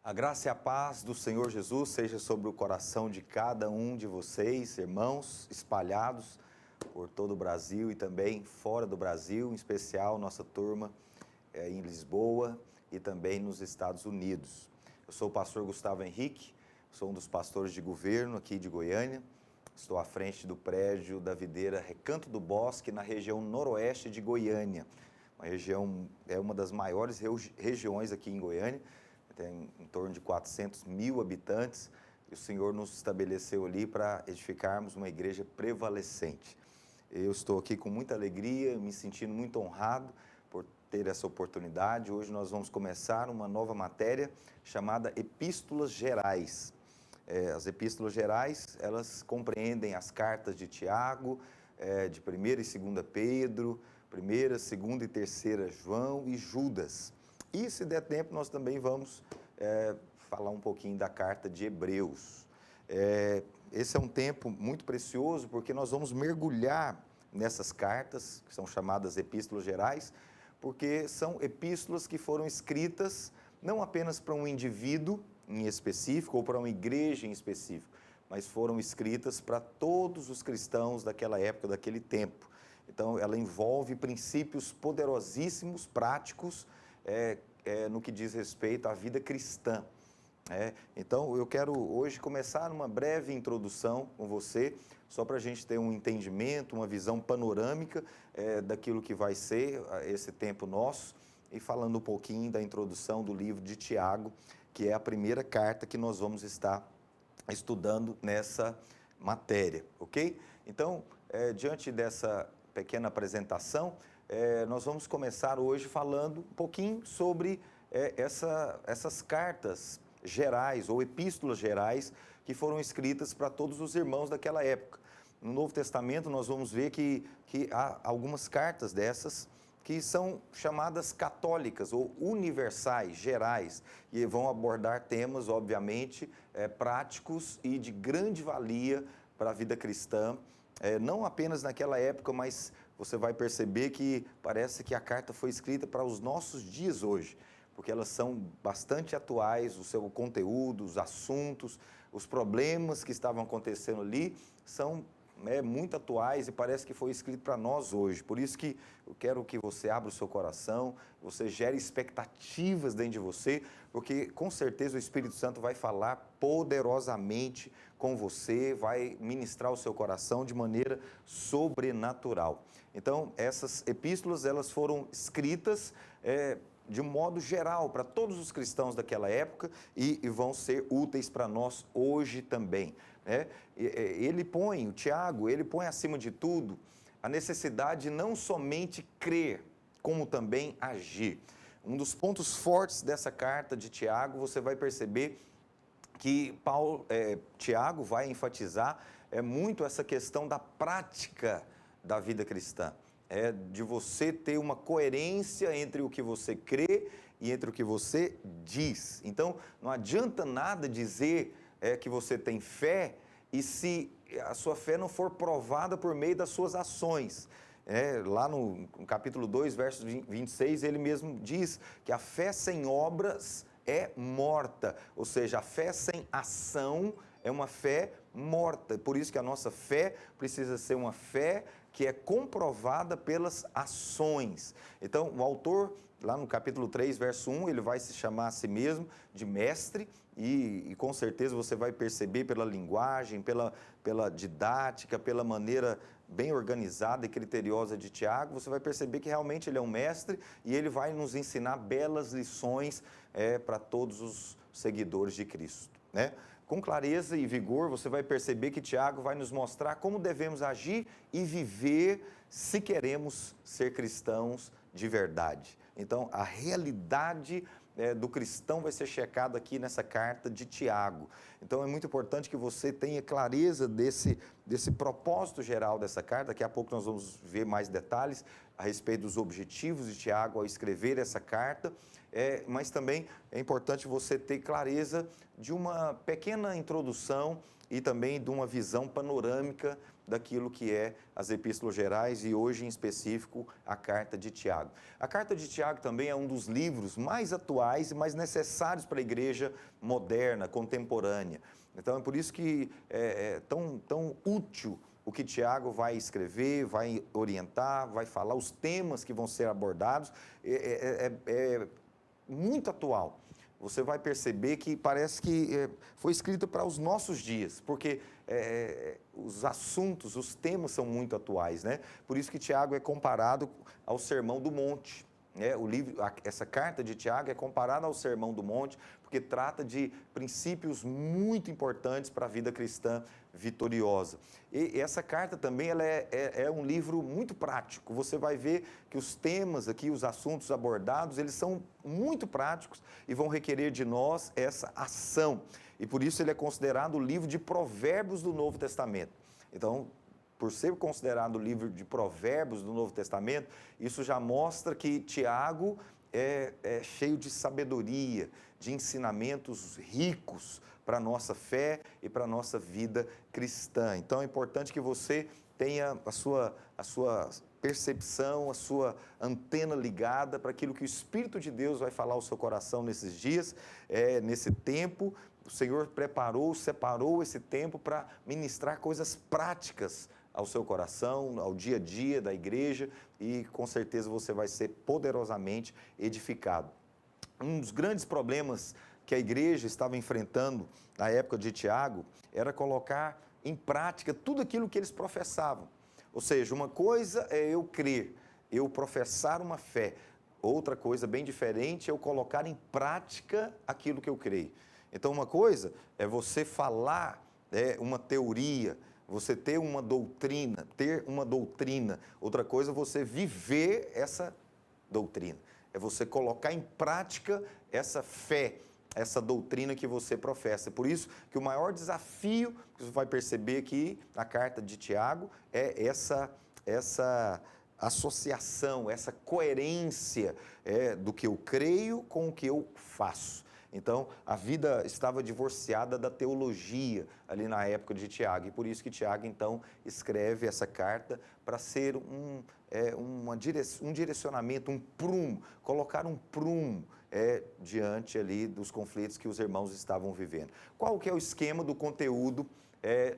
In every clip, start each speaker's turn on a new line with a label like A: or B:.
A: A graça e a paz do Senhor Jesus seja sobre o coração de cada um de vocês, irmãos, espalhados por todo o Brasil e também fora do Brasil, em especial nossa turma em Lisboa e também nos Estados Unidos. Eu sou o pastor Gustavo Henrique, sou um dos pastores de governo aqui de Goiânia, estou à frente do prédio da videira Recanto do Bosque, na região noroeste de Goiânia. Uma região, é uma das maiores regiões aqui em Goiânia, tem em torno de 400 mil habitantes, e o Senhor nos estabeleceu ali para edificarmos uma igreja prevalecente. Eu estou aqui com muita alegria, me sentindo muito honrado por ter essa oportunidade. Hoje nós vamos começar uma nova matéria chamada Epístolas Gerais. As Epístolas Gerais, elas compreendem as cartas de Tiago, de 1ª e 2ª Pedro, 1ª, 2ª e 3ª João e Judas. E, se der tempo, nós também vamos falar um pouquinho da carta de Hebreus. Esse é um tempo muito precioso, porque nós vamos mergulhar nessas cartas, que são chamadas Epístolas Gerais, porque são epístolas que foram escritas não apenas para um indivíduo em específico, ou para uma igreja em específico, mas foram escritas para todos os cristãos daquela época, daquele tempo. Então, ela envolve princípios poderosíssimos, práticos, no que diz respeito à vida cristã. Então, eu quero hoje começar uma breve introdução com você, só para a gente ter um entendimento, uma visão panorâmica daquilo que vai ser esse tempo nosso, e falando um pouquinho da introdução do livro de Tiago, que é a primeira carta que nós vamos estar estudando nessa matéria, ok? Então, diante dessa pequena apresentação, nós vamos começar hoje falando um pouquinho sobre essas cartas gerais ou epístolas gerais que foram escritas para todos os irmãos daquela época. No Novo Testamento nós vamos ver que há algumas cartas dessas que são chamadas católicas ou universais, gerais, e vão abordar temas, obviamente, práticos e de grande valia para a vida cristã, não apenas naquela época, mas você vai perceber que parece que a carta foi escrita para os nossos dias hoje, porque elas são bastante atuais, o seu conteúdo, os assuntos, os problemas que estavam acontecendo ali são muito atuais e parece que foi escrito para nós hoje. Por isso que eu quero que você abra o seu coração, você gere expectativas dentro de você, porque com certeza o Espírito Santo vai falar poderosamente com você, vai ministrar o seu coração de maneira sobrenatural. Então, essas epístolas, elas foram escritas de um modo geral para todos os cristãos daquela época e vão ser úteis para nós hoje também. O Tiago, ele põe acima de tudo a necessidade de não somente crer, como também agir. Um dos pontos fortes dessa carta de Tiago, você vai perceber que Tiago vai enfatizar muito essa questão da prática da vida cristã. De você ter uma coerência entre o que você crê e entre o que você diz. Então, não adianta nada dizer que você tem fé e se a sua fé não for provada por meio das suas ações. Lá no capítulo 2, verso 26, ele mesmo diz que a fé sem obras é morta, ou seja, a fé sem ação é uma fé morta. Por isso que a nossa fé precisa ser uma fé que é comprovada pelas ações. Então, o autor, lá no capítulo 3, verso 1, ele vai se chamar a si mesmo de mestre e com certeza você vai perceber pela linguagem, pela didática, pela maneira bem organizada e criteriosa de Tiago, você vai perceber que realmente ele é um mestre e ele vai nos ensinar belas lições para todos os seguidores de Cristo, Com clareza e vigor, você vai perceber que Tiago vai nos mostrar como devemos agir e viver se queremos ser cristãos de verdade. Então, a realidade do cristão vai ser checada aqui nessa carta de Tiago. Então, é muito importante que você tenha clareza desse propósito geral dessa carta. Daqui a pouco nós vamos ver mais detalhes a respeito dos objetivos de Tiago ao escrever essa carta. Mas também é importante você ter clareza de uma pequena introdução e também de uma visão panorâmica daquilo que é as epístolas gerais e hoje em específico a carta de Tiago. A carta de Tiago também é um dos livros mais atuais e mais necessários para a igreja moderna, contemporânea. Então é por isso que é tão útil o que Tiago vai escrever, vai orientar, vai falar, os temas que vão ser abordados, é muito atual. Você vai perceber que parece que foi escrito para os nossos dias, porque os assuntos, os temas são muito atuais, né? Por isso que Tiago é comparado ao Sermão do Monte. Essa carta de Tiago é comparada ao Sermão do Monte, porque trata de princípios muito importantes para a vida cristã vitoriosa. E essa carta também ela é um livro muito prático. Você vai ver que os temas aqui, os assuntos abordados, eles são muito práticos e vão requerer de nós essa ação. E por isso ele é considerado o livro de Provérbios do Novo Testamento. Então, por ser considerado o livro de Provérbios do Novo Testamento, isso já mostra que Tiago é cheio de sabedoria, de ensinamentos ricos para a nossa fé e para a nossa vida cristã. Então é importante que você tenha a sua percepção, a sua antena ligada para aquilo que o Espírito de Deus vai falar ao seu coração nesses dias, nesse tempo. O Senhor separou esse tempo para ministrar coisas práticas ao seu coração, ao dia a dia da igreja, e com certeza você vai ser poderosamente edificado. Um dos grandes problemas que a igreja estava enfrentando na época de Tiago era colocar em prática tudo aquilo que eles professavam. Ou seja, uma coisa é eu crer, eu professar uma fé. Outra coisa bem diferente é eu colocar em prática aquilo que eu creio. Então, uma coisa é você falar uma teoria, você ter uma doutrina. Outra coisa é você viver essa doutrina. É você colocar em prática essa fé, essa doutrina que você professa. Por isso que o maior desafio que você vai perceber aqui na carta de Tiago é essa associação, essa coerência do que eu creio com o que eu faço. Então, a vida estava divorciada da teologia ali na época de Tiago. E por isso que Tiago, então, escreve essa carta para ser um direcionamento, um prumo, colocar um prumo diante ali dos conflitos que os irmãos estavam vivendo. Qual que é o esquema do conteúdo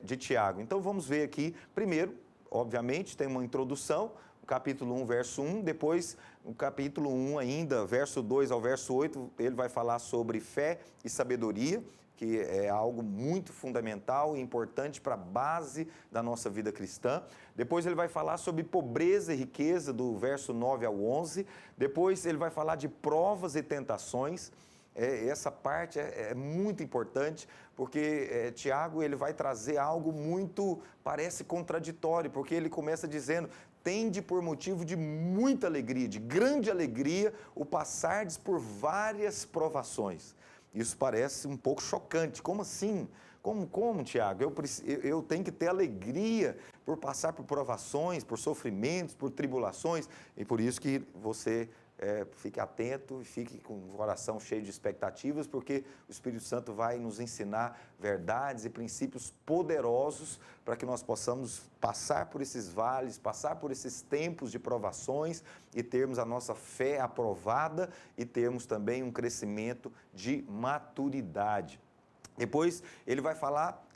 A: de Tiago? Então, vamos ver aqui, primeiro, obviamente, tem uma introdução, o capítulo 1, verso 1, depois, no capítulo 1 ainda, verso 2 ao verso 8, ele vai falar sobre fé e sabedoria, que é algo muito fundamental e importante para a base da nossa vida cristã. Depois ele vai falar sobre pobreza e riqueza, do verso 9 ao 11. Depois ele vai falar de provas e tentações. Essa parte é muito importante, porque Tiago ele vai trazer algo muito, parece contraditório, porque ele começa dizendo: tende por motivo de muita alegria, de grande alegria, o passardes por várias provações. Isso parece um pouco chocante. Como assim? Como, Tiago? Eu tenho que ter alegria por passar por provações, por sofrimentos, por tribulações. E por isso que você fique atento e fique com o coração cheio de expectativas, porque o Espírito Santo vai nos ensinar verdades e princípios poderosos para que nós possamos passar por esses vales, passar por esses tempos de provações e termos a nossa fé aprovada e termos também um crescimento de maturidade. Depois ele vai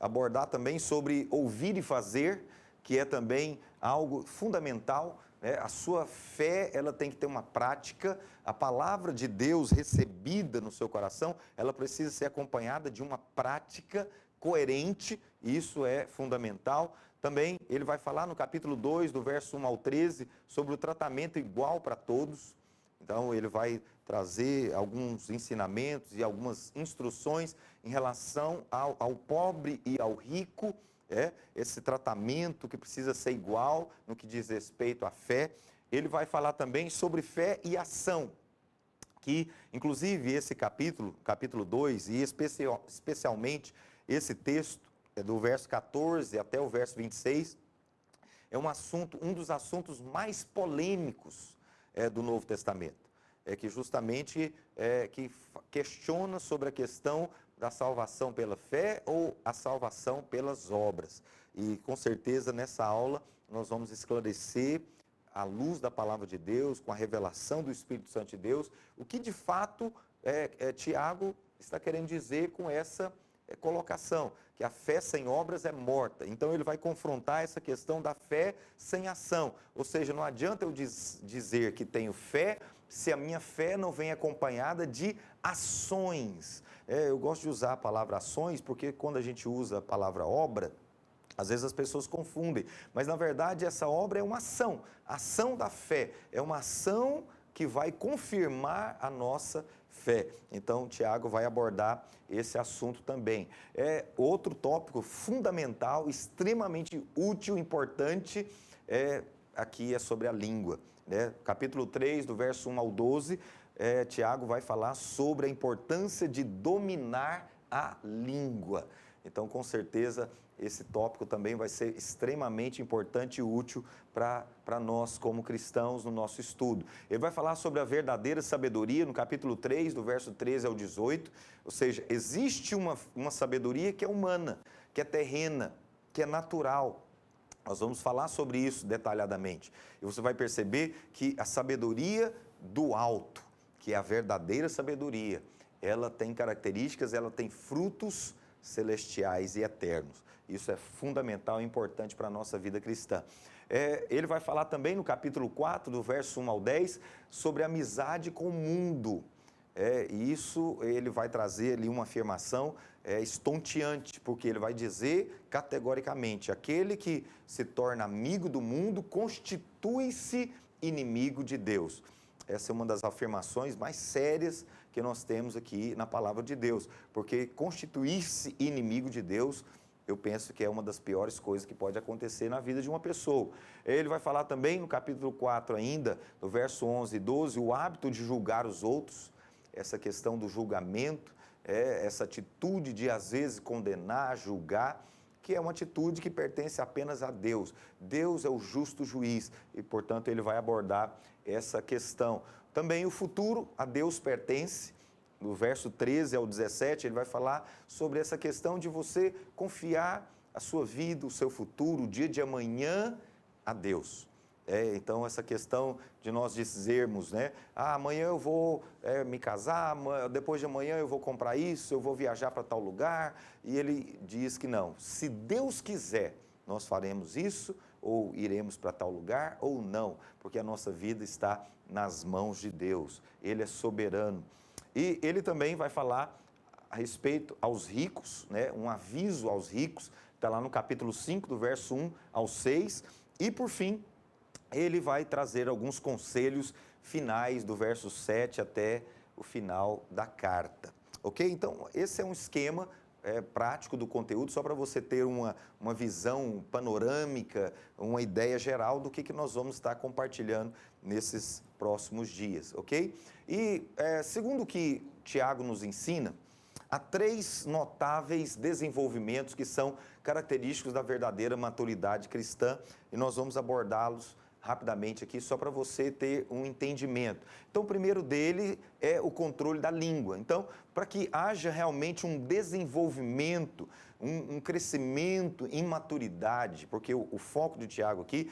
A: abordar também sobre ouvir e fazer, que é também algo fundamental. A sua fé, ela tem que ter uma prática. A palavra de Deus recebida no seu coração, ela precisa ser acompanhada de uma prática coerente, e isso é fundamental. Também ele vai falar no capítulo 2, do verso 1 ao 13, sobre o tratamento igual para todos. Então ele vai trazer alguns ensinamentos e algumas instruções em relação ao pobre e ao rico, esse tratamento que precisa ser igual no que diz respeito à fé. Ele vai falar também sobre fé e ação, que inclusive esse capítulo 2, e especialmente esse texto, do verso 14 até o verso 26, é um dos assuntos mais polêmicos do Novo Testamento. Que justamente que questiona sobre a questão da salvação pela fé ou a salvação pelas obras. E com certeza nessa aula nós vamos esclarecer, à luz da palavra de Deus, com a revelação do Espírito Santo de Deus, o que de fato Tiago está querendo dizer com essa colocação, que a fé sem obras é morta. Então ele vai confrontar essa questão da fé sem ação, ou seja, não adianta eu dizer que tenho fé se a minha fé não vem acompanhada de ações. Eu gosto de usar a palavra ações porque quando a gente usa a palavra obra, às vezes as pessoas confundem, mas na verdade essa obra é uma ação, ação da fé, é uma ação que vai confirmar a nossa fé. Então, Tiago vai abordar esse assunto também. Outro tópico fundamental, extremamente útil, importante, aqui é sobre a língua. Capítulo 3, do verso 1 ao 12, Tiago vai falar sobre a importância de dominar a língua. Então, com certeza, esse tópico também vai ser extremamente importante e útil para nós como cristãos no nosso estudo. Ele vai falar sobre a verdadeira sabedoria no capítulo 3, do verso 13 ao 18, ou seja, existe uma sabedoria que é humana, que é terrena, que é natural. Nós vamos falar sobre isso detalhadamente. E você vai perceber que a sabedoria do alto, que é a verdadeira sabedoria, ela tem características, ela tem frutos celestiais e eternos. Isso é fundamental e importante para a nossa vida cristã. Ele vai falar também no capítulo 4, do verso 1 ao 10, sobre amizade com o mundo. E isso ele vai trazer ali uma afirmação estonteante, porque ele vai dizer categoricamente, aquele que se torna amigo do mundo constitui-se inimigo de Deus. Essa é uma das afirmações mais sérias que nós temos aqui na palavra de Deus, porque constituir-se inimigo de Deus, eu penso que é uma das piores coisas que pode acontecer na vida de uma pessoa. Ele vai falar também no capítulo 4 ainda, no verso 11 e 12, o hábito de julgar os outros, essa questão do julgamento, essa atitude de às vezes condenar, julgar, que é uma atitude que pertence apenas a Deus. Deus é o justo juiz e, portanto, ele vai abordar essa questão. Também o futuro a Deus pertence. No verso 13 ao 17, ele vai falar sobre essa questão de você confiar a sua vida, o seu futuro, o dia de amanhã a Deus. Então, essa questão de nós dizermos, amanhã eu vou me casar, depois de amanhã eu vou comprar isso, eu vou viajar para tal lugar, e ele diz que não, se Deus quiser, nós faremos isso, ou iremos para tal lugar, ou não, porque a nossa vida está nas mãos de Deus, Ele é soberano. E ele também vai falar a respeito aos ricos, um aviso aos ricos, está lá no capítulo 5, do verso 1 ao 6, e por fim, ele vai trazer alguns conselhos finais do verso 7 até o final da carta, ok? Então, esse é um esquema prático do conteúdo, só para você ter uma visão panorâmica, uma ideia geral do que nós vamos estar compartilhando nesses próximos dias, ok? E segundo o que Tiago nos ensina, há 3 notáveis desenvolvimentos que são característicos da verdadeira maturidade cristã e nós vamos abordá-los rapidamente aqui, só para você ter um entendimento. Então, o primeiro dele é o controle da língua. Então, para que haja realmente um desenvolvimento, um crescimento em maturidade, porque o foco de Tiago aqui,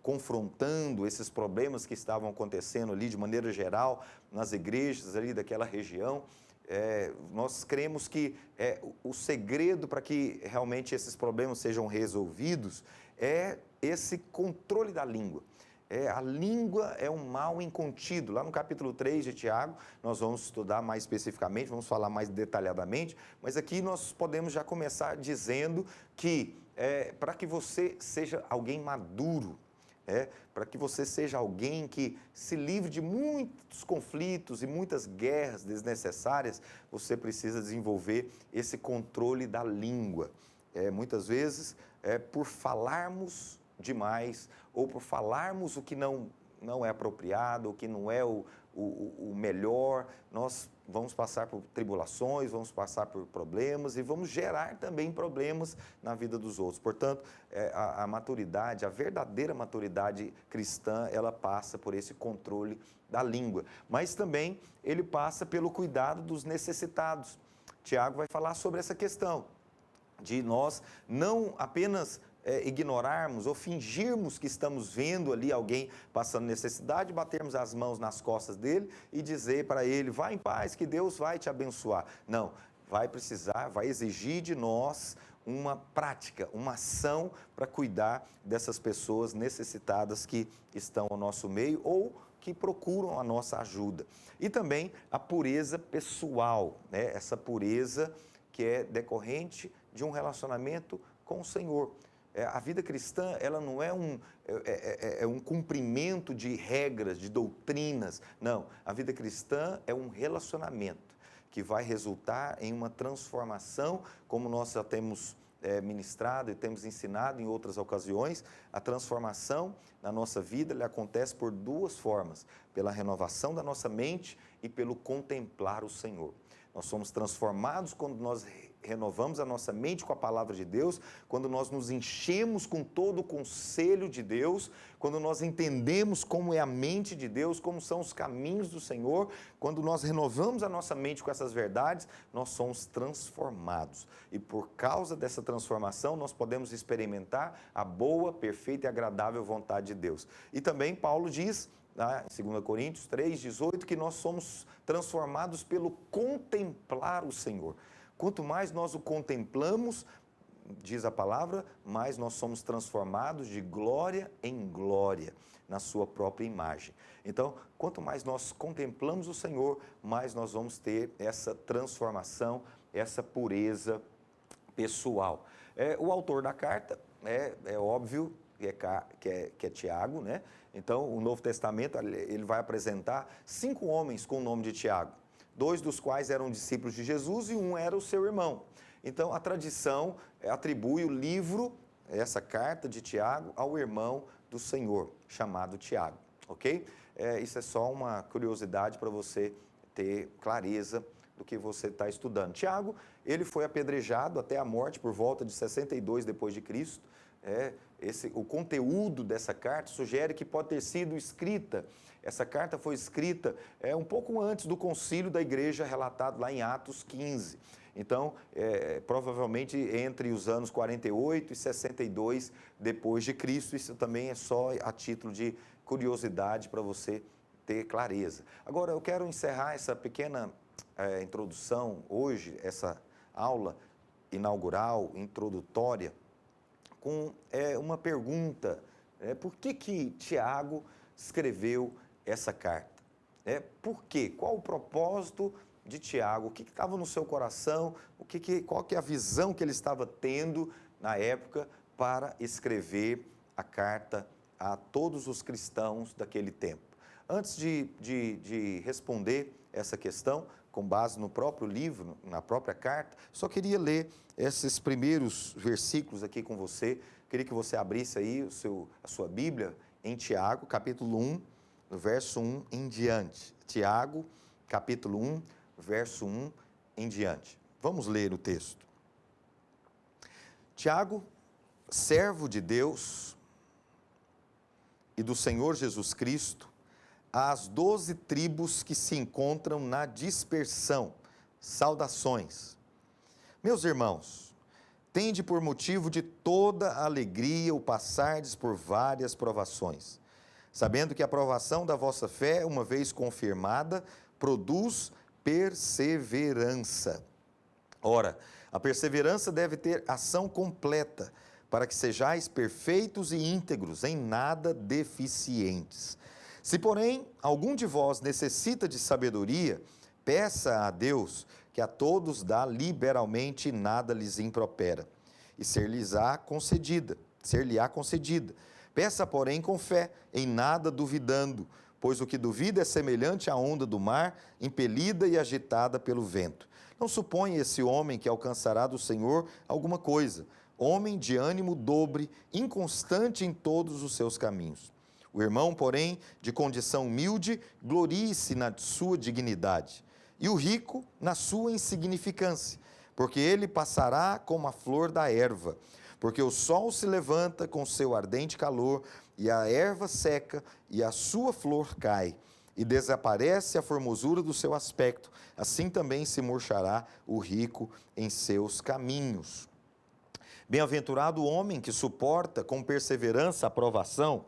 A: confrontando esses problemas que estavam acontecendo ali de maneira geral, nas igrejas ali daquela região, nós cremos que o segredo para que realmente esses problemas sejam resolvidos é esse controle da língua. A língua é um mal incontido. Lá no capítulo 3 de Tiago, nós vamos estudar mais especificamente, vamos falar mais detalhadamente, mas aqui nós podemos já começar dizendo que para que você seja alguém maduro, para que você seja alguém que se livre de muitos conflitos e muitas guerras desnecessárias, você precisa desenvolver esse controle da língua. Muitas vezes, por falarmos demais ou por falarmos o que não é apropriado, o que não é o melhor, nós vamos passar por tribulações, vamos passar por problemas e vamos gerar também problemas na vida dos outros. Portanto, a maturidade, a verdadeira maturidade cristã, ela passa por esse controle da língua. Mas também ele passa pelo cuidado dos necessitados. Tiago vai falar sobre essa questão. de nós não apenas ignorarmos ou fingirmos que estamos vendo ali alguém passando necessidade, batermos as mãos nas costas dele e dizer para ele, vai em paz, que Deus vai te abençoar. Não, vai precisar, vai exigir de nós uma prática, uma ação para cuidar dessas pessoas necessitadas que estão ao nosso meio ou que procuram a nossa ajuda. E também a pureza pessoal, né? Essa pureza que é decorrente de um relacionamento com o Senhor. A vida cristã, ela não é um cumprimento de regras, de doutrinas. Não, a vida cristã é um relacionamento que vai resultar em uma transformação, como nós já temos ministrado e temos ensinado em outras ocasiões. A transformação na nossa vida ela acontece por duas formas, pela renovação da nossa mente e pelo contemplar o Senhor. Nós somos transformados quando nós renovamos a nossa mente com a palavra de Deus, quando nós nos enchemos com todo o conselho de Deus, quando nós entendemos como é a mente de Deus, como são os caminhos do Senhor, quando nós renovamos a nossa mente com essas verdades, nós somos transformados. E por causa dessa transformação, nós podemos experimentar a boa, perfeita e agradável vontade de Deus. E também Paulo diz, em 2 Coríntios 3,18, que nós somos transformados pelo contemplar o Senhor. Quanto mais nós o contemplamos, diz a palavra, mais nós somos transformados de glória em glória, na sua própria imagem. Então, quanto mais nós contemplamos o Senhor, mais nós vamos ter essa transformação, essa pureza pessoal. O autor da carta, é óbvio que é Tiago, né? Então, o Novo Testamento, ele vai apresentar 5 homens com o nome de Tiago. 2 dos quais eram discípulos de Jesus e um era o seu irmão. Então, a tradição atribui o livro, essa carta de Tiago, ao irmão do Senhor, chamado Tiago, ok? Isso é só uma curiosidade para você ter clareza do que você está estudando. Tiago, ele foi apedrejado até a morte por volta de 62 depois de Cristo. O conteúdo dessa carta sugere que pode ter sido escrita. Essa carta foi escrita um pouco antes do concílio da igreja relatado lá em Atos 15. Então, provavelmente entre os anos 48 e 62 depois de Cristo. Isso também é só a título de curiosidade para você ter clareza. Agora, eu quero encerrar essa pequena introdução hoje, essa aula inaugural, introdutória, com uma pergunta. Por que Tiago escreveu essa carta? Por quê? Qual o propósito de Tiago? O que estava no seu coração? Qual que é a visão que ele estava tendo na época para escrever a carta a todos os cristãos daquele tempo? Antes de responder essa questão, com base no próprio livro, na própria carta, só queria ler esses primeiros versículos aqui com você. Queria que você abrisse aí a sua Bíblia em Tiago, capítulo 1, no verso 1 em diante. Tiago, capítulo 1, verso 1 em diante. Vamos ler o texto. Tiago, servo de Deus e do Senhor Jesus Cristo, às 12 tribos que se encontram na dispersão, saudações. Meus irmãos, tende por motivo de toda alegria o passardes por várias provações, sabendo que a provação da vossa fé, uma vez confirmada, produz perseverança. Ora, a perseverança deve ter ação completa, para que sejais perfeitos e íntegros, em nada deficientes. Se, porém, algum de vós necessita de sabedoria, peça a Deus, que a todos dá liberalmente e nada lhes impropera, e ser-lhe-á concedida. Peça, porém, com fé, em nada duvidando, pois o que duvida é semelhante à onda do mar, impelida e agitada pelo vento. Não suponha esse homem que alcançará do Senhor alguma coisa, homem de ânimo dobre, inconstante em todos os seus caminhos. O irmão, porém, de condição humilde, glorie-se na sua dignidade, e o rico na sua insignificância, porque ele passará como a flor da erva, porque o sol se levanta com seu ardente calor, e a erva seca, e a sua flor cai, e desaparece a formosura do seu aspecto, assim também se murchará o rico em seus caminhos. Bem-aventurado o homem que suporta com perseverança a provação,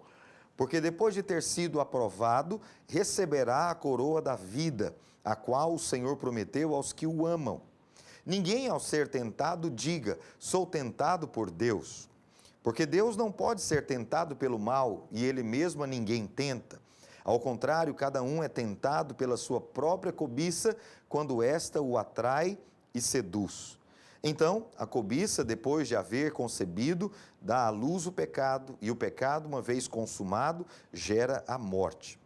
A: porque depois de ter sido aprovado, receberá a coroa da vida, a qual o Senhor prometeu aos que o amam. Ninguém, ao ser tentado, diga: sou tentado por Deus. Porque Deus não pode ser tentado pelo mal, e Ele mesmo a ninguém tenta. Ao contrário, cada um é tentado pela sua própria cobiça, quando esta o atrai e seduz. Então, a cobiça, depois de haver concebido, dá à luz o pecado, e o pecado, uma vez consumado, gera a morte.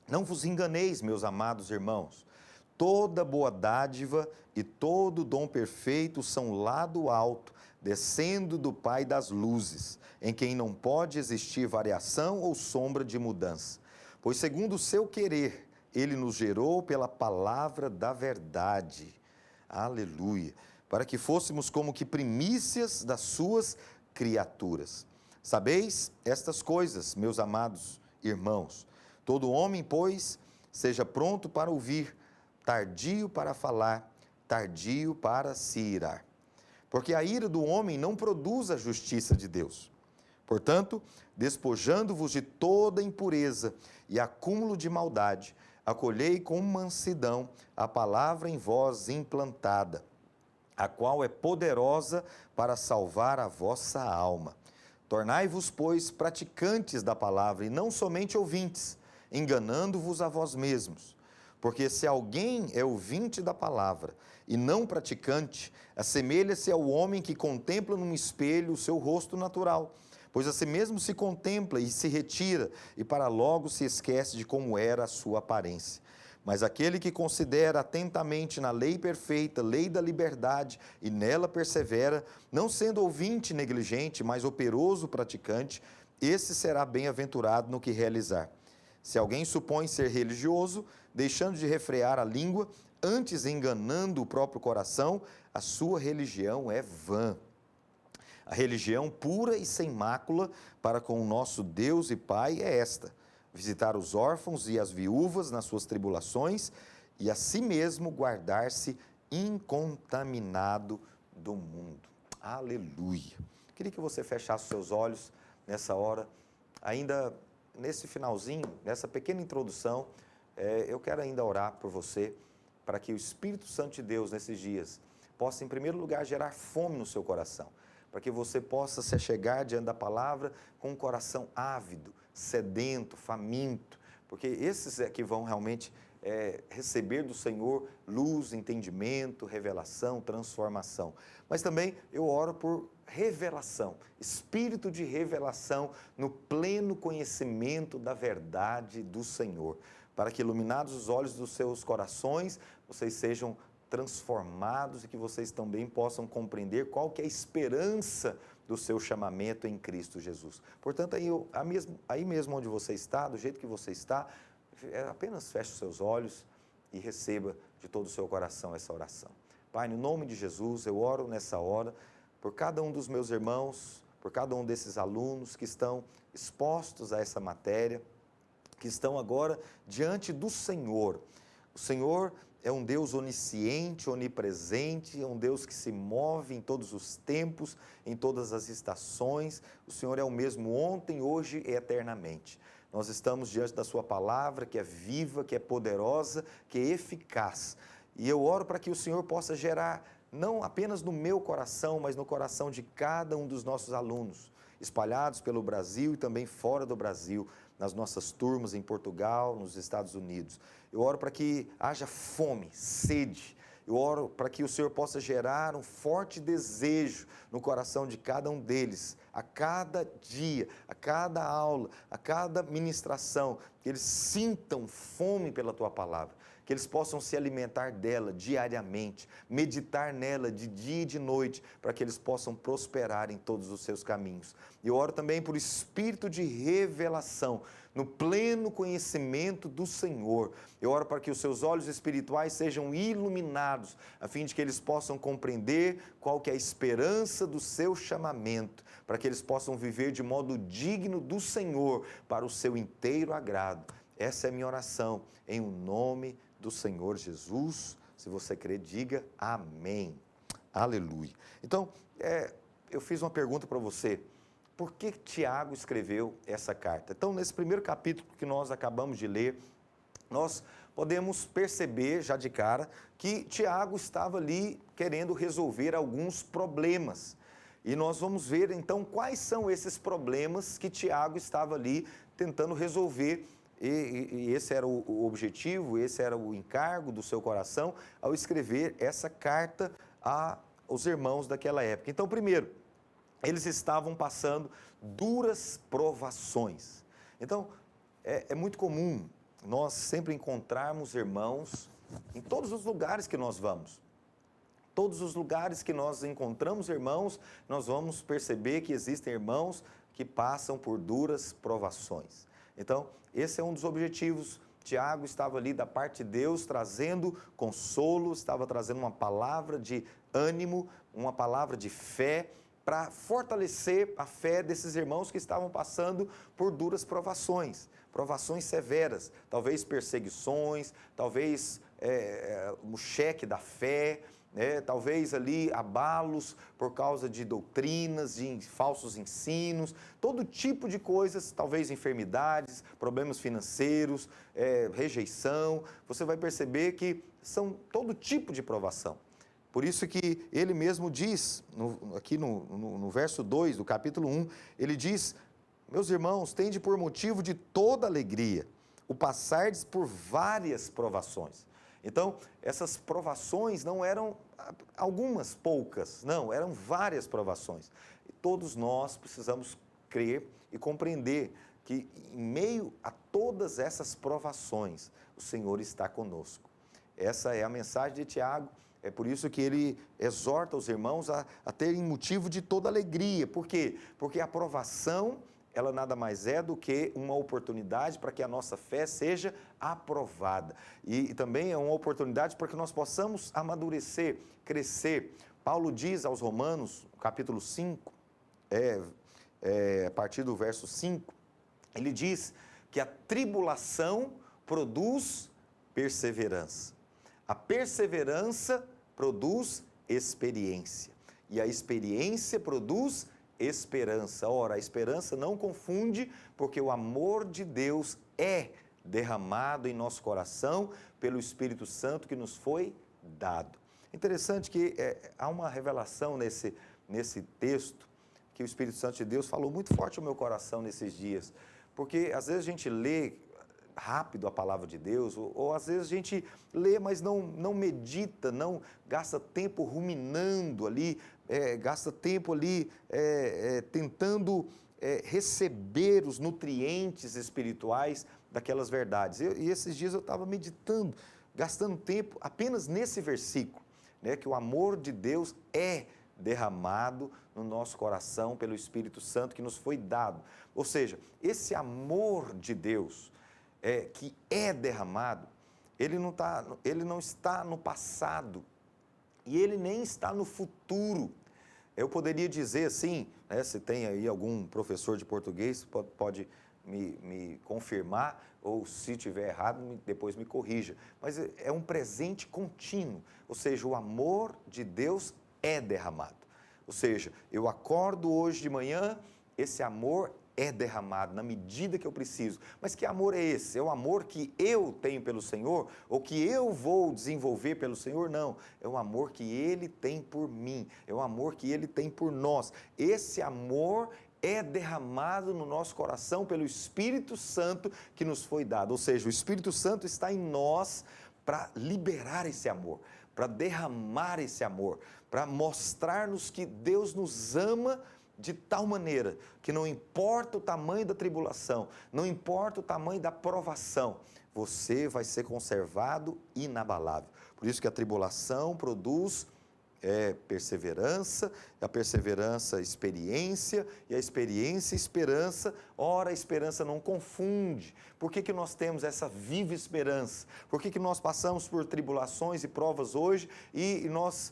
A: Não vos enganeis, meus amados irmãos. Toda boa dádiva e todo dom perfeito são lá do alto, descendo do Pai das luzes, em quem não pode existir variação ou sombra de mudança. Pois, segundo o seu querer, Ele nos gerou pela palavra da verdade. Aleluia! Para que fôssemos como que primícias das suas criaturas. Sabeis estas coisas, meus amados irmãos. Todo homem, pois, seja pronto para ouvir, tardio para falar, tardio para se irar. Porque a ira do homem não produz a justiça de Deus. Portanto, despojando-vos de toda impureza e acúmulo de maldade, acolhei com mansidão a palavra em vós implantada, a qual é poderosa para salvar a vossa alma. Tornai-vos, pois, praticantes da palavra e não somente ouvintes, enganando-vos a vós mesmos. Porque se alguém é ouvinte da palavra e não praticante, assemelha-se ao homem que contempla num espelho o seu rosto natural, pois a si mesmo se contempla e se retira, e para logo se esquece de como era a sua aparência. Mas aquele que considera atentamente na lei perfeita, lei da liberdade, e nela persevera, não sendo ouvinte negligente, mas operoso praticante, esse será bem-aventurado no que realizar. Se alguém supõe ser religioso, deixando de refrear a língua, antes enganando o próprio coração, a sua religião é vã. A religião pura e sem mácula para com o nosso Deus e Pai é esta: visitar os órfãos e as viúvas nas suas tribulações e a si mesmo guardar-se incontaminado do mundo. Aleluia! Queria que você fechasse os seus olhos nessa hora, ainda nesse finalzinho, nessa pequena introdução, eu quero ainda orar por você, para que o Espírito Santo de Deus nesses dias possa, em primeiro lugar, gerar fome no seu coração, para que você possa se achegar diante da palavra com um coração ávido, sedento, faminto, porque esses é que vão realmente receber do Senhor luz, entendimento, revelação, transformação. Mas também eu oro por revelação, espírito de revelação no pleno conhecimento da verdade do Senhor, para que, iluminados os olhos dos seus corações, vocês sejam transformados e que vocês também possam compreender qual que é a esperança do seu chamamento em Cristo Jesus. Portanto, aí mesmo onde você está, do jeito que você está, apenas feche os seus olhos e receba de todo o seu coração essa oração. Pai, no nome de Jesus, eu oro nessa hora por cada um dos meus irmãos, por cada um desses alunos que estão expostos a essa matéria, que estão agora diante do Senhor. O Senhor é um Deus onisciente, onipresente, é um Deus que se move em todos os tempos, em todas as estações. O Senhor é o mesmo ontem, hoje e eternamente. Nós estamos diante da sua palavra, que é viva, que é poderosa, que é eficaz. E eu oro para que o Senhor possa gerar, não apenas no meu coração, mas no coração de cada um dos nossos alunos, espalhados pelo Brasil e também fora do Brasil, nas nossas turmas em Portugal, nos Estados Unidos. Eu oro para que haja fome, sede. Eu oro para que o Senhor possa gerar um forte desejo no coração de cada um deles, a cada dia, a cada aula, a cada ministração, que eles sintam fome pela Tua palavra, que eles possam se alimentar dela diariamente, meditar nela de dia e de noite, para que eles possam prosperar em todos os seus caminhos. E eu oro também por espírito de revelação, no pleno conhecimento do Senhor. Eu oro para que os seus olhos espirituais sejam iluminados, a fim de que eles possam compreender qual que é a esperança do seu chamamento, para que eles possam viver de modo digno do Senhor, para o seu inteiro agrado. Essa é a minha oração, em o nome do Senhor Jesus. Se você crer, diga amém. Aleluia. Então, eu fiz uma pergunta para você. Por que Tiago escreveu essa carta? Então, nesse primeiro capítulo que nós acabamos de ler, nós podemos perceber já de cara que Tiago estava ali querendo resolver alguns problemas. E nós vamos ver então quais são esses problemas que Tiago estava ali tentando resolver. E esse era o objetivo, esse era o encargo do seu coração ao escrever essa carta aos irmãos daquela época. Então, primeiro, eles estavam passando duras provações. Então, é muito comum nós sempre encontrarmos irmãos em todos os lugares que nós vamos. Todos os lugares que nós encontramos irmãos, nós vamos perceber que existem irmãos que passam por duras provações. Então, esse é um dos objetivos. Tiago estava ali da parte de Deus, trazendo consolo, estava trazendo uma palavra de ânimo, uma palavra de fé, para fortalecer a fé desses irmãos que estavam passando por duras provações, provações severas, talvez perseguições, talvez o cheque da fé, talvez ali abalos por causa de doutrinas, de falsos ensinos, todo tipo de coisas, talvez enfermidades, problemas financeiros, rejeição. Você vai perceber que são todo tipo de provação. Por isso que ele mesmo diz, aqui no verso 2 do capítulo 1, ele diz: meus irmãos, tende por motivo de toda alegria o passardes por várias provações. Então, essas provações não eram algumas poucas, não, eram várias provações. E todos nós precisamos crer e compreender que em meio a todas essas provações, o Senhor está conosco. Essa é a mensagem de Tiago. É por isso que ele exorta os irmãos a terem motivo de toda alegria. Por quê? Porque a provação, ela nada mais é do que uma oportunidade para que a nossa fé seja aprovada. E também é uma oportunidade para que nós possamos amadurecer, crescer. Paulo diz aos Romanos, capítulo 5, a partir do verso 5, ele diz que a tribulação produz perseverança. A perseverança produz experiência. E a experiência produz esperança. Ora, a esperança não confunde, porque o amor de Deus é derramado em nosso coração pelo Espírito Santo que nos foi dado. Interessante que há uma revelação nesse texto, que o Espírito Santo de Deus falou muito forte ao meu coração nesses dias, porque às vezes a gente lê rápido a palavra de Deus, ou às vezes a gente lê, mas não medita, não gasta tempo ruminando ali, gasta tempo ali tentando receber os nutrientes espirituais daquelas verdades. E esses dias eu estava meditando, gastando tempo apenas nesse versículo, né, que o amor de Deus é derramado no nosso coração pelo Espírito Santo que nos foi dado. Ou seja, esse amor de Deus que é derramado, ele não está no passado e ele nem está no futuro. Eu poderia dizer assim, né, se tem aí algum professor de português, pode me confirmar, ou se tiver errado, depois me corrija. Mas é um presente contínuo, ou seja, o amor de Deus é derramado. Ou seja, eu acordo hoje de manhã, esse amor é derramado na medida que eu preciso. Mas que amor é esse? É o amor que eu tenho pelo Senhor? Ou que eu vou desenvolver pelo Senhor? Não. É o amor que Ele tem por mim. É o amor que Ele tem por nós. Esse amor é derramado no nosso coração pelo Espírito Santo que nos foi dado. Ou seja, o Espírito Santo está em nós para liberar esse amor, para derramar esse amor, para mostrar-nos que Deus nos ama de tal maneira que não importa o tamanho da tribulação, não importa o tamanho da provação, você vai ser conservado inabalável. Por isso que a tribulação produz perseverança, a perseverança experiência, e a experiência esperança. Ora, a esperança não confunde. Por que nós temos essa viva esperança? Por que nós passamos por tribulações e provas hoje e nós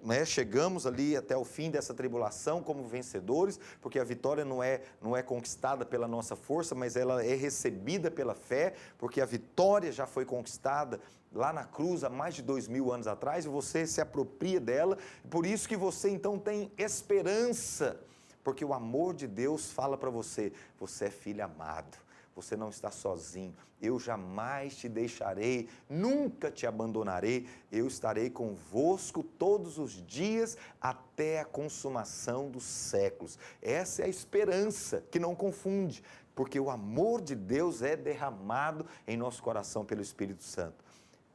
A: né, chegamos ali até o fim dessa tribulação como vencedores, porque a vitória não é conquistada pela nossa força, mas ela é recebida pela fé, porque a vitória já foi conquistada lá na cruz há mais de 2000 anos atrás, e você se apropria dela, por isso que você então tem esperança, porque o amor de Deus fala para você, você é filho amado. Você não está sozinho, eu jamais te deixarei, nunca te abandonarei, eu estarei convosco todos os dias até a consumação dos séculos. Essa é a esperança que não confunde, porque o amor de Deus é derramado em nosso coração pelo Espírito Santo.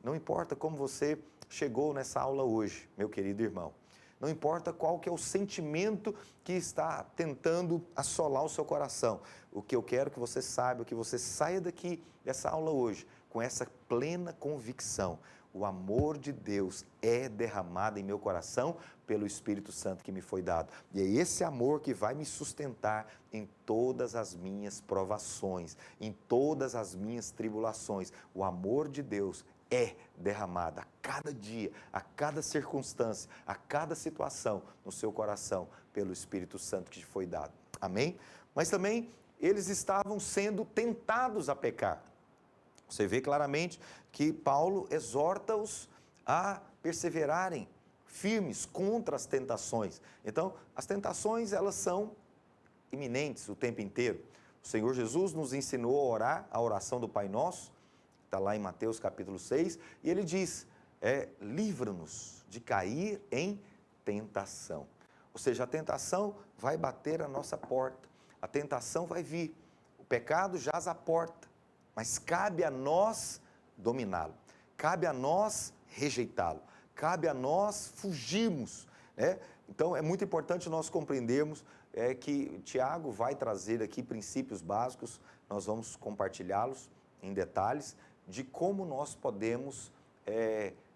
A: Não importa como você chegou nessa aula hoje, meu querido irmão. Não importa qual que é o sentimento que está tentando assolar o seu coração. O que eu quero que você saiba, que você saia daqui dessa aula hoje com essa plena convicção. O amor de Deus é derramado em meu coração pelo Espírito Santo que me foi dado. E é esse amor que vai me sustentar em todas as minhas provações, em todas as minhas tribulações. O amor de Deus é derramada a cada dia, a cada circunstância, a cada situação no seu coração pelo Espírito Santo que te foi dado. Amém? Mas também eles estavam sendo tentados a pecar. Você vê claramente que Paulo exorta-os a perseverarem firmes contra as tentações. Então, as tentações, elas são iminentes o tempo inteiro. O Senhor Jesus nos ensinou a orar, a oração do Pai Nosso, está lá em Mateus capítulo 6, e ele diz, livra-nos de cair em tentação. Ou seja, a tentação vai bater a nossa porta, a tentação vai vir, o pecado jaz à porta, mas cabe a nós dominá-lo, cabe a nós rejeitá-lo, cabe a nós fugirmos, né? Então, é muito importante nós compreendermos que Tiago vai trazer aqui princípios básicos, nós vamos compartilhá-los em detalhes, de como nós podemos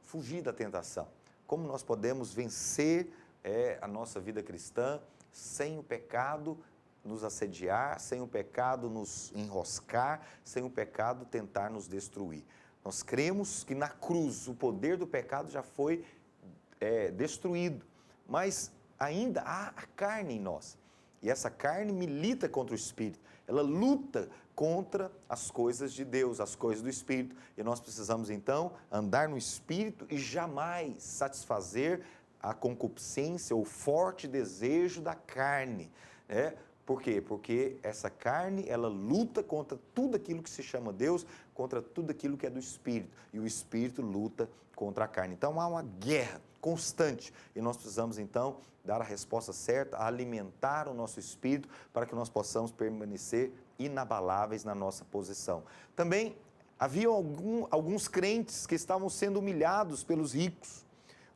A: fugir da tentação, como nós podemos vencer a nossa vida cristã sem o pecado nos assediar, sem o pecado nos enroscar, sem o pecado tentar nos destruir. Nós cremos que na cruz o poder do pecado já foi destruído, mas ainda há a carne em nós, e essa carne milita contra o Espírito, ela luta contra as coisas de Deus, as coisas do Espírito, e nós precisamos então andar no Espírito e jamais satisfazer a concupiscência, o forte desejo da carne, né? Por quê? Porque essa carne, ela luta contra tudo aquilo que se chama Deus, contra tudo aquilo que é do Espírito, e o Espírito luta contra a carne. Então há uma guerra constante, e nós precisamos então dar a resposta certa, alimentar o nosso espírito, para que nós possamos permanecer inabaláveis na nossa posição. Também havia alguns crentes que estavam sendo humilhados pelos ricos,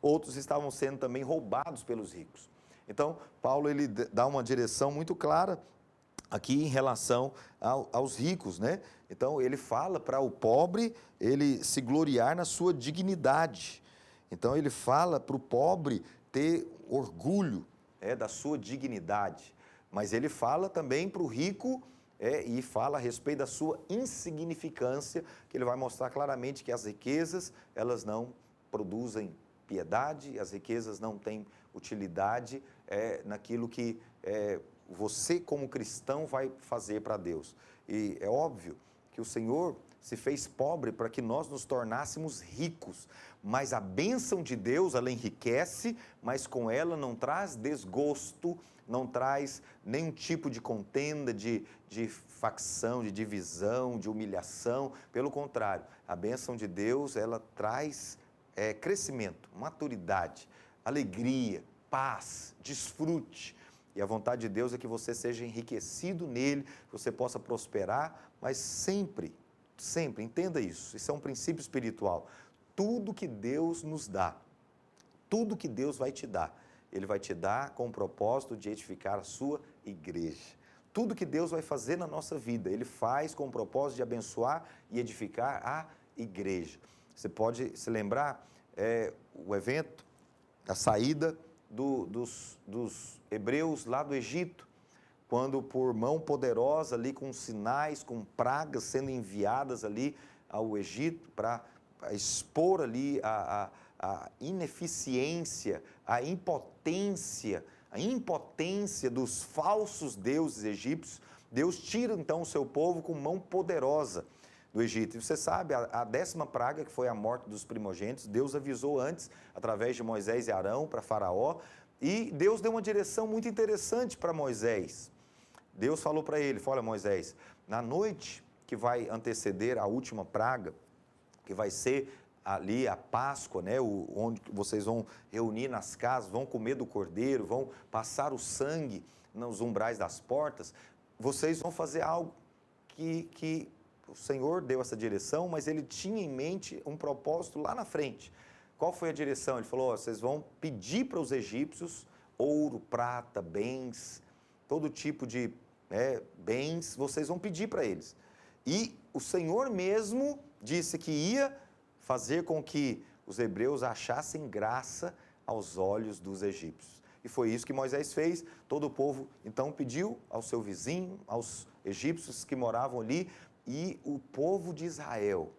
A: outros estavam sendo também roubados pelos ricos. Então, Paulo ele dá uma direção muito clara aqui em relação aos ricos, né? Então, ele fala para o pobre ele se gloriar na sua dignidade. Então, ele fala para o pobre ter orgulho da sua dignidade. Mas ele fala também para o rico e fala a respeito da sua insignificância, que ele vai mostrar claramente que as riquezas, elas não produzem piedade, as riquezas não têm utilidade naquilo que você como cristão vai fazer para Deus. E é óbvio que o Senhor se fez pobre para que nós nos tornássemos ricos, mas a bênção de Deus, ela enriquece, mas com ela não traz desgosto, não traz nenhum tipo de contenda, de facção, de divisão, de humilhação. Pelo contrário, a bênção de Deus, ela traz crescimento, maturidade, alegria, paz, desfrute. E a vontade de Deus é que você seja enriquecido nele, que você possa prosperar, mas sempre, entenda isso, isso é um princípio espiritual. Tudo que Deus nos dá, tudo que Deus vai te dar, Ele vai te dar com o propósito de edificar a sua igreja. Tudo que Deus vai fazer na nossa vida, Ele faz com o propósito de abençoar e edificar a igreja. Você pode se lembrar o evento, a saída dos hebreus lá do Egito, quando por mão poderosa ali com sinais, com pragas sendo enviadas ali ao Egito para a expor ali a ineficiência, a impotência dos falsos deuses egípcios, Deus tira então o seu povo com mão poderosa do Egito. E você sabe, a 10ª praga, que foi a morte dos primogênitos, Deus avisou antes, através de Moisés e Arão, para Faraó, e Deus deu uma direção muito interessante para Moisés. Deus falou para ele, olha Moisés, na noite que vai anteceder a última praga, que vai ser ali a Páscoa, né, onde vocês vão reunir nas casas, vão comer do cordeiro, vão passar o sangue nos umbrais das portas, vocês vão fazer algo que o Senhor deu essa direção, mas ele tinha em mente um propósito lá na frente. Qual foi a direção? Ele falou, vocês vão pedir para os egípcios ouro, prata, bens, todo tipo de bens, vocês vão pedir para eles. E o Senhor mesmo disse que ia fazer com que os hebreus achassem graça aos olhos dos egípcios. E foi isso que Moisés fez. Todo o povo então pediu ao seu vizinho, aos egípcios que moravam ali, e o povo de Israel,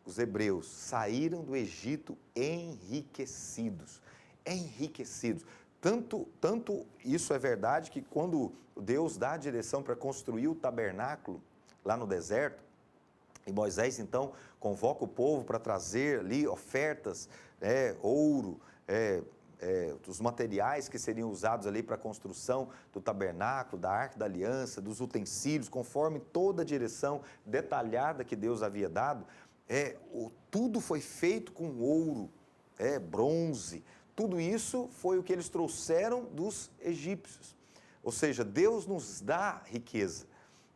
A: os hebreus, saíram do Egito enriquecidos. Enriquecidos. Tanto isso é verdade que quando Deus dá a direção para construir o tabernáculo lá no deserto, e Moisés então convoca o povo para trazer ali ofertas, ouro, dos materiais que seriam usados ali para a construção do tabernáculo, da Arca da Aliança, dos utensílios, conforme toda a direção detalhada que Deus havia dado, tudo foi feito com ouro, bronze, tudo isso foi o que eles trouxeram dos egípcios. Ou seja, Deus nos dá riqueza,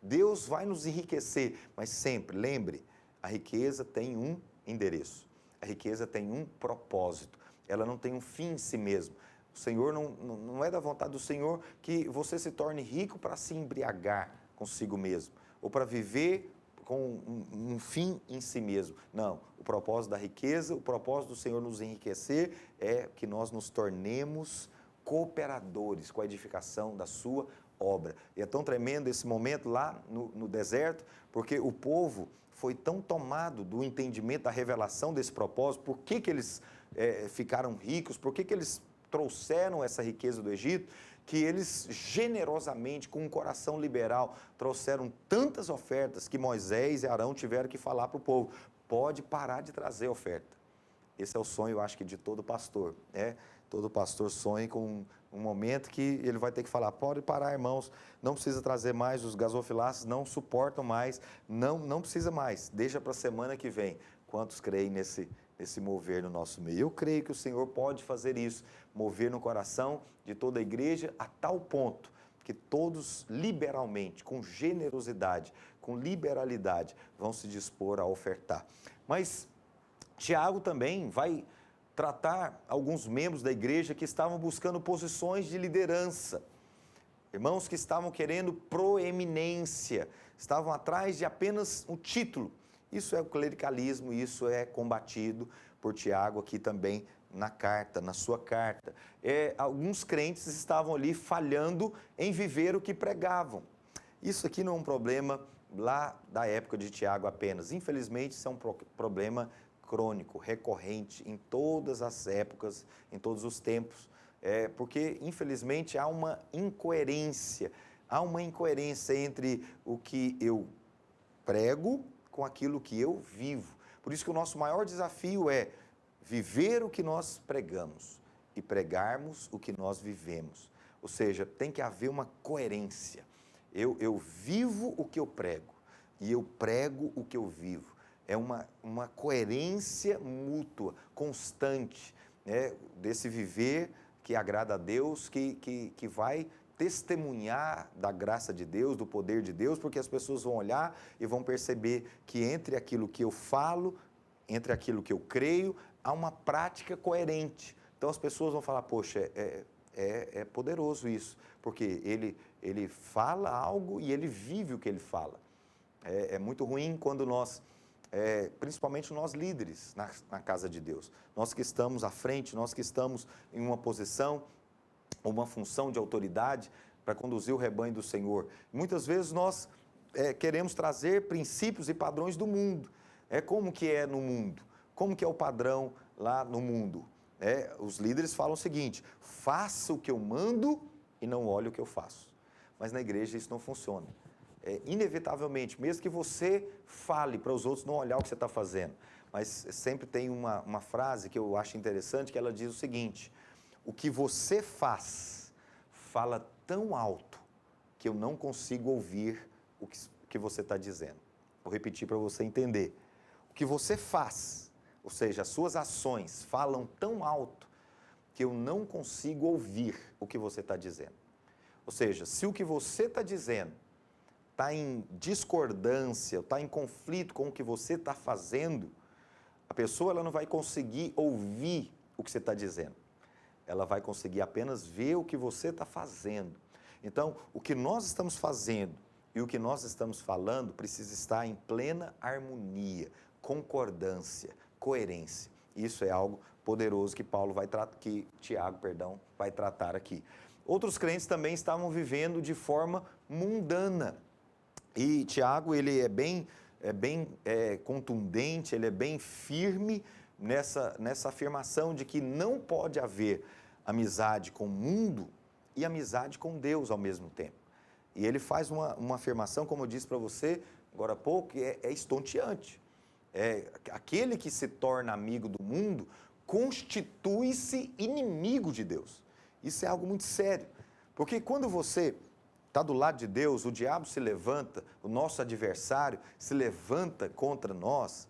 A: Deus vai nos enriquecer, mas sempre, lembre, a riqueza tem um endereço, a riqueza tem um propósito, ela não tem um fim em si mesmo. O Senhor não é da vontade do Senhor que você se torne rico para se embriagar consigo mesmo, ou para viver com um fim em si mesmo. Não, o propósito da riqueza, o propósito do Senhor nos enriquecer é que nós nos tornemos cooperadores com a edificação da sua obra. E é tão tremendo esse momento lá no deserto, porque o povo foi tão tomado do entendimento, da revelação desse propósito, por que eles ficaram ricos, por que eles trouxeram essa riqueza do Egito, que eles generosamente, com um coração liberal, trouxeram tantas ofertas que Moisés e Arão tiveram que falar para o povo, pode parar de trazer oferta. Esse é o sonho, eu acho que de todo pastor, todo pastor sonha com um momento que ele vai ter que falar, pode parar, irmãos, não precisa trazer mais, os gasofiláceos não suportam mais, não precisa mais, deixa para a semana que vem. Quantos creem nesse mover no nosso meio? Eu creio que o Senhor pode fazer isso, mover no coração de toda a igreja a tal ponto que todos liberalmente, com generosidade, com liberalidade, vão se dispor a ofertar. Mas Tiago também vai tratar alguns membros da igreja que estavam buscando posições de liderança. Irmãos que estavam querendo proeminência, estavam atrás de apenas um título. Isso é o clericalismo, isso é combatido por Tiago aqui também na carta, na sua carta. Alguns crentes estavam ali falhando em viver o que pregavam. Isso aqui não é um problema lá da época de Tiago apenas. Infelizmente, isso é um problema crônico, recorrente, em todas as épocas, em todos os tempos, porque, infelizmente, há uma incoerência entre o que eu prego com aquilo que eu vivo. Por isso que o nosso maior desafio é viver o que nós pregamos e pregarmos o que nós vivemos. Ou seja, tem que haver uma coerência. Eu vivo o que eu prego e eu prego o que eu vivo. É uma coerência mútua, constante, desse viver que agrada a Deus, que vai testemunhar da graça de Deus, do poder de Deus, porque as pessoas vão olhar e vão perceber que entre aquilo que eu falo, entre aquilo que eu creio, há uma prática coerente. Então as pessoas vão falar, poxa, é poderoso isso, porque ele fala algo e ele vive o que ele fala. É muito ruim quando nós, principalmente nós líderes na casa de Deus, nós que estamos à frente, nós que estamos em uma posição, uma função de autoridade para conduzir o rebanho do Senhor. Muitas vezes nós queremos trazer princípios e padrões do mundo. Como que é no mundo? Como que é o padrão lá no mundo? Os líderes falam o seguinte: faça o que eu mando e não olhe o que eu faço. Mas na igreja isso não funciona. Inevitavelmente, mesmo que você fale para os outros não olhar o que você está fazendo, mas sempre tem uma frase que eu acho interessante, que ela diz o seguinte: o que você faz fala tão alto que eu não consigo ouvir o que você está dizendo. Vou repetir para você entender. O que você faz, ou seja, as suas ações falam tão alto que eu não consigo ouvir o que você está dizendo. Ou seja, se o que você está dizendo está em discordância, está em conflito com o que você está fazendo, a pessoa ela não vai conseguir ouvir o que você está dizendo. Ela vai conseguir apenas ver o que você está fazendo. Então, o que nós estamos fazendo e o que nós estamos falando precisa estar em plena harmonia, concordância, coerência. Isso é algo poderoso que Tiago vai tratar aqui. Outros crentes também estavam vivendo de forma mundana. E Tiago, ele é bem contundente, ele é bem firme nessa afirmação de que não pode haver amizade com o mundo e amizade com Deus ao mesmo tempo. E ele faz uma afirmação, como eu disse para você agora há pouco, que é estonteante. Aquele que se torna amigo do mundo constitui-se inimigo de Deus. Isso é algo muito sério, porque quando você está do lado de Deus, o diabo se levanta, o nosso adversário se levanta contra nós,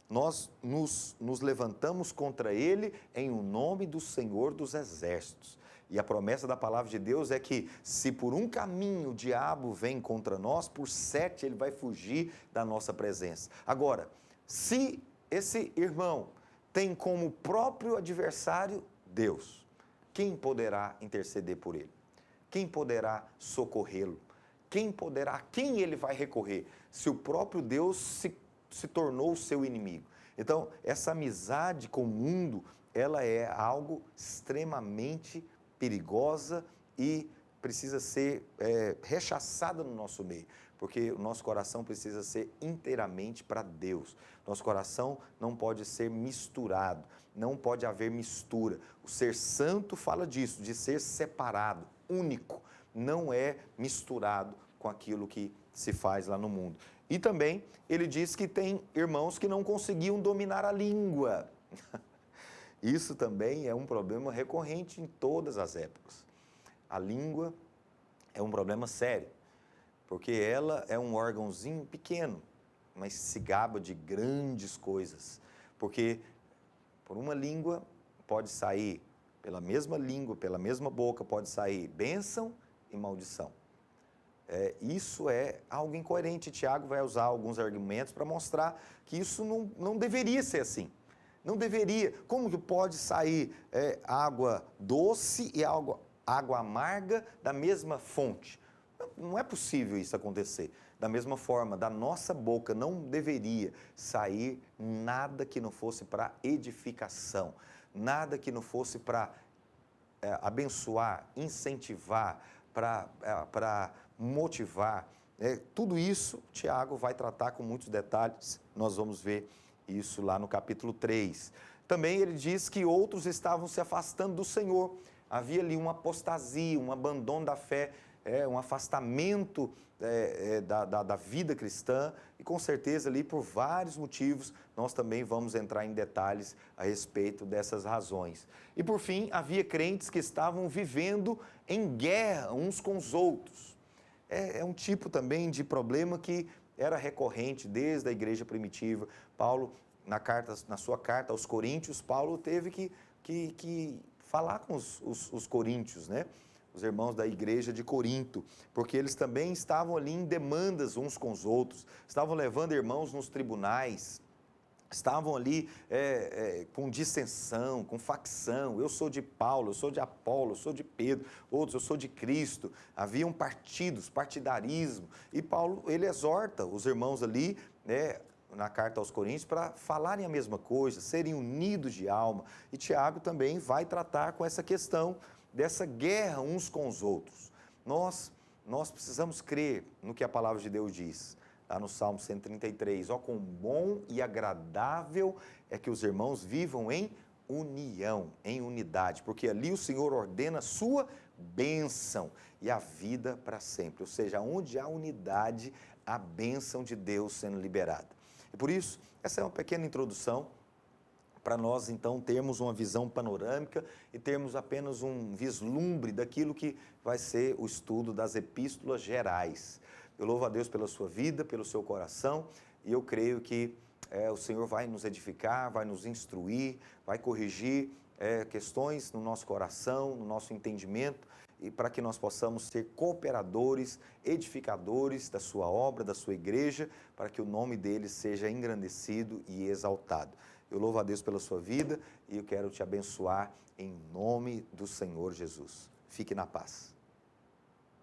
A: nós nos levantamos contra ele em o nome do Senhor dos Exércitos. E a promessa da palavra de Deus é que se por um caminho o diabo vem contra nós, por 7 ele vai fugir da nossa presença. Agora, se esse irmão tem como próprio adversário Deus, quem poderá interceder por ele? Quem poderá socorrê-lo? Quem ele vai recorrer? Se o próprio Deus se tornou o seu inimigo. Então, essa amizade com o mundo, ela é algo extremamente perigosa e precisa ser rechaçada no nosso meio, porque o nosso coração precisa ser inteiramente para Deus. Nosso coração não pode ser misturado, não pode haver mistura. O ser santo fala disso, de ser separado, único, não é misturado com aquilo que se faz lá no mundo. E também ele diz que tem irmãos que não conseguiam dominar a língua. Isso também é um problema recorrente em todas as épocas. A língua é um problema sério, porque ela é um órgãozinho pequeno, mas se gaba de grandes coisas. Porque por uma língua pode sair, pela mesma língua, pela mesma boca, pode sair bênção e maldição. Isso é algo incoerente. Tiago vai usar alguns argumentos para mostrar que isso não deveria ser assim. Não deveria. Como que pode sair água doce e água amarga da mesma fonte? Não é possível isso acontecer. Da mesma forma, da nossa boca não deveria sair nada que não fosse para edificação, nada que não fosse para abençoar, incentivar, para motivar. Tudo isso, Tiago vai tratar com muitos detalhes, nós vamos ver isso lá no capítulo 3. Também ele diz que outros estavam se afastando do Senhor. Havia ali uma apostasia, um abandono da fé, um afastamento da vida cristã, e com certeza ali por vários motivos nós também vamos entrar em detalhes a respeito dessas razões. E por fim, havia crentes que estavam vivendo em guerra uns com os outros. É um tipo também de problema que era recorrente desde a igreja primitiva. Paulo, na sua carta aos Coríntios, Paulo teve que falar com os coríntios, né? Os irmãos da igreja de Corinto, porque eles também estavam ali em demandas uns com os outros, estavam levando irmãos nos tribunais, estavam ali com dissensão, com facção. Eu sou de Paulo, eu sou de Apolo, eu sou de Pedro, outros, eu sou de Cristo. Haviam partidos, partidarismo, e Paulo, ele exorta os irmãos ali, na carta aos Coríntios, para falarem a mesma coisa, serem unidos de alma. E Tiago também vai tratar com essa questão dessa guerra uns com os outros. Nós precisamos crer no que a palavra de Deus diz. lá no Salmo 133. Ó, quão bom e agradável é que os irmãos vivam em união, em unidade, porque ali o Senhor ordena a sua bênção e a vida para sempre. Ou seja, onde há unidade, a bênção de Deus sendo liberada. E por isso, essa é uma pequena introdução para nós, então, termos uma visão panorâmica e termos apenas um vislumbre daquilo que vai ser o estudo das epístolas gerais. Eu louvo a Deus pela sua vida, pelo seu coração, e eu creio que o Senhor vai nos edificar, vai nos instruir, vai corrigir questões no nosso coração, no nosso entendimento, e para que nós possamos ser cooperadores, edificadores da sua obra, da sua igreja, para que o nome dele seja engrandecido e exaltado. Eu louvo a Deus pela sua vida e eu quero te abençoar em nome do Senhor Jesus. Fique na paz.